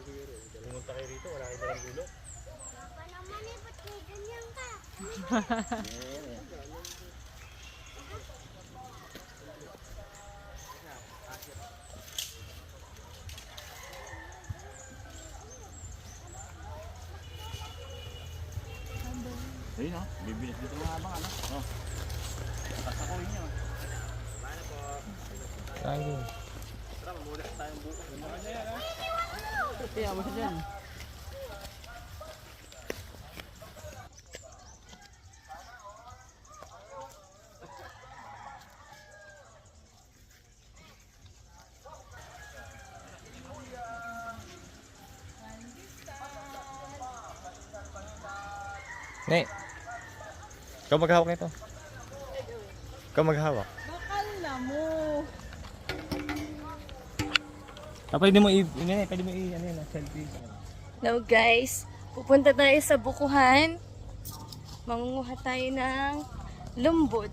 Pumunta kayo rito, wala kayo dalang dulo. Baka naman eh, ba't kayo ganyan ka? Ayun o, bibilis dito mga abang ano. Oh. Kasakuhin nyo. Paano po? Lagi. Tara, mamulas tayong buko. Ano yan ha? Kaya mo siya dyan. Ne. Ikaw maghawak nito. Ikaw maghawak. Bakal na mo. Pwede mo ano yan, selfie. Now guys, pupunta tayo sa bukuhan. Mangunguha tayo ng lumbod.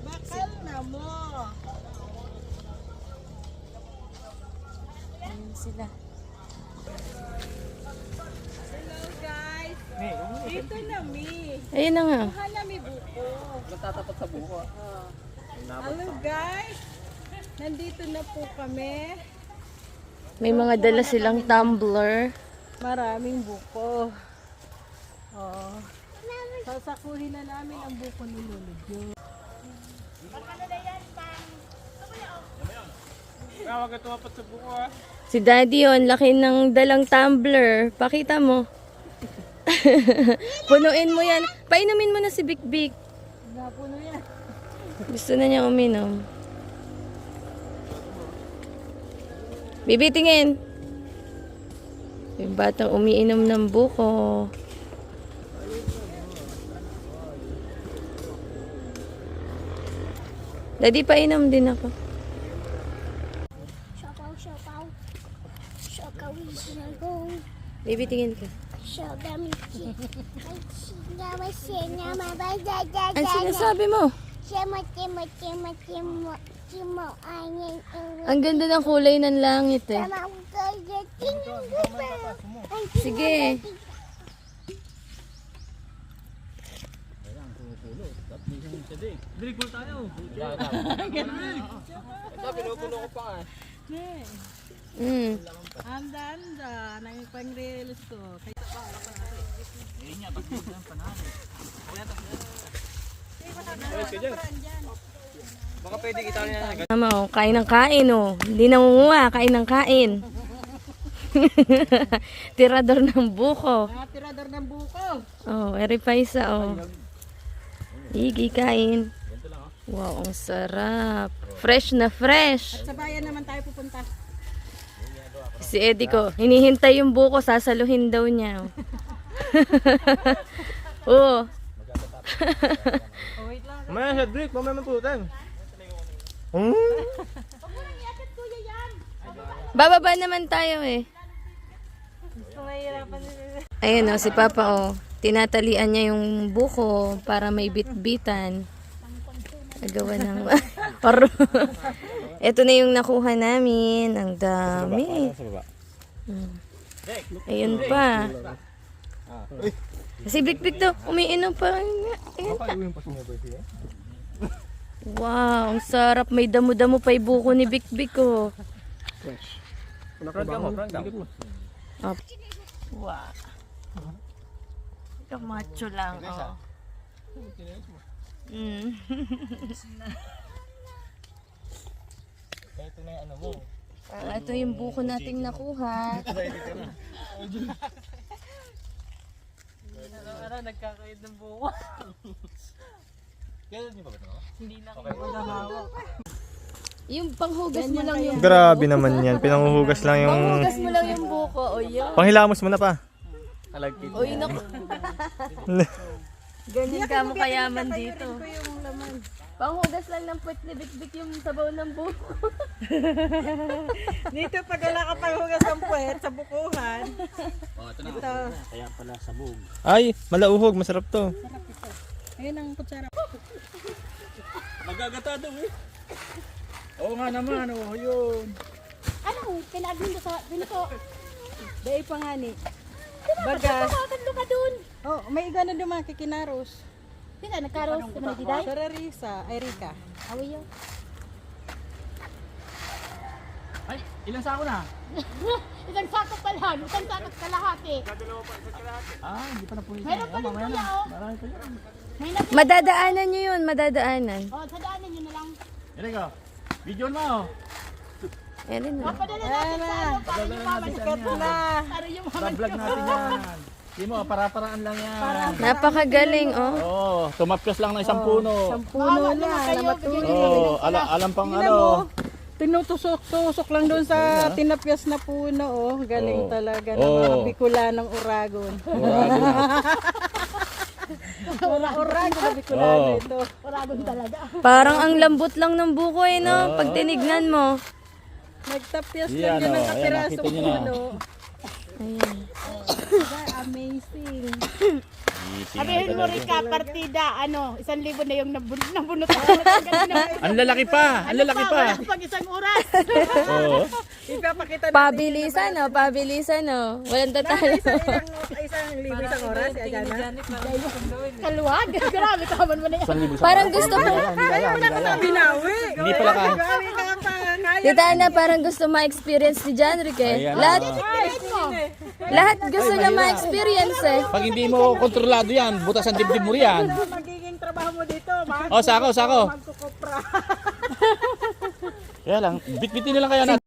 Bakal na mo. Ayun sila. Hello guys. Dito na mi. Ayun na nga. Kuha na mi buko. Natatapat sa buko. Hello guys. Nandito na po kami. May mga dala silang tumbler. Maraming buko. Oo. Sasakuhin na namin ang buko ni Luludyo. Tawag ka tumapat sa buko ha. Si Daddy yun, laki ng dalang tumbler. Pakita mo. Punuin mo yan. Painumin mo na si Bik Bik. Napuno yan. Gusto na niya uminom. Bibi, tingin. Yung batang umiinom ng buko. Daddy, painom din ako. Siopaw, siopaw. Siokawi, sinagong. Baby, tingin ka. Siogamichi. Ay, singawa, sinama, Ang sinasabi mo? Simo, angin, Ang ganda ng kulay ng langit eh. Sige. Dribble tayo. Ito, pinupuno ko pa eh. Anda, nang pang-reels ko. Ayun nga, pag-ibig lang panalo. Baka pwede kita niya na. Mama, oh, kain ng kain oh. Hindi nangunguha, kain ng kain. Tirador ng buko. Tirador ng buko. Oh, eripaisa oh. Higi kain. Wow, ang sarap. Fresh na fresh. Sa bayan naman tayo pupunta. Si Eddie ko, hinihintay yung buko, sasaluhin daw niya. Oh. Oh, wait lang. Mamaya sa drink, mamaya maputan. Bababa naman tayo eh. Gusto mahirapan nila. Ayun oh, si Papa oh. Tinatalian niya yung buko para may bit-bitan. Nagawa ng... Ito na yung nakuha namin. Ang dami. Ayun pa. Si Bik-Bik to, umiinom pa. Ayan pa. Wow, ang sarap. May damo-damo pa yung buko ni Bik-Bik oh. Up. Wow. Kamacho lang oh. Ito na yung ano mo. Ito yung buko nating nakuha. Araw-araw nagkakaid ng buko. Kailan niyo ba ito? Hindi na ako maghahawa. Yung panghugas mo lang yung Grabe naman yan. Pinanghuhugas lang yung... panghugas mo lang yung buko. O yun. Panghilamos mo na pa. Alagkit. O yun ako. Ganyan ka mo kayaman dito. Ko yung laman. Panghugas lang ng puwet ni Bik-Bik yung sabaw ng buko. Dito pag wala ka panghugas ng puwet sa bukuhan. Oh, ito na. Ito. Kaya pala sabog. Ay, malauhog. Masarap to. Ayun ang kutsara. Magagatado eh. Oo nga naman, oh, yun. Ano? Pinagin ko sa binito. Dahil pa nga ni. Bagas. Bagas. Tatlo ka dun. Oh, may igana naman kikinaros. Di ka nagkaros ka man diday. Sa Rarisa, ay Rika. Awi yo. Ay, ilang sako na? Isang sako pa lang, isang sako kalahati. Ah, hindi pa napunin. Meron pa rin mamaya kuya, na. oh. Marami pa yan. May nag Madadaanan nyo yun, madadaanan. Oh, sa daanan nyo na lang. Yan ko. Video mo, oh. Ayan na. Papadala natin sa ano para yung mama Sikat na. para yung mama. Vlog natin yan. Hindi mo, para-paraan lang yan. Napakagaling, oh. Oo, tumapyas lang ng isang puno. Puno na, na matulog. Oo, alam pang Tingnan ano. mo, tinutusok-tusok lang doon sa tinapyas na puno, oh. Galing Oo. talaga ng Oo. mga Bicula ng Uragon. Uragon na Bicolano Oo. ito. Uragon talaga. Parang ang lambot lang ng buko eh, no? Pag tinignan mo. Nagtapyas Yan, lang yan ng oh. Ayan, kapirasong nakita nyo na. puno. Ayan. Amazing. Sabihin mo Rika, partida, ano, 1,000 na yung nabunot. Ang lalaki pa, ang lalaki pa. Wala pang isang oras. Oo. Ipapakita natin. Pabilisan, oh. Pabilisan, oh. Walang tatalo. Isang libo isang oras, si Agana. Kaluwag. Grabe, taman mo na yan. 1,000 sa Parang gusto mo. Binawi. Hindi pala ka. Grabe ka pa. Tita Ana, parang gusto ma-experience ni John Rick eh. Ayan, Lahat gusto niya ma-experience eh. Pag hindi mo kontrolado yan, butas ang dibdib mo riyan. Magiging trabaho mo dito, Oh, sako. magkukopra. Kaya lang, bit-bitin na lang kaya natin.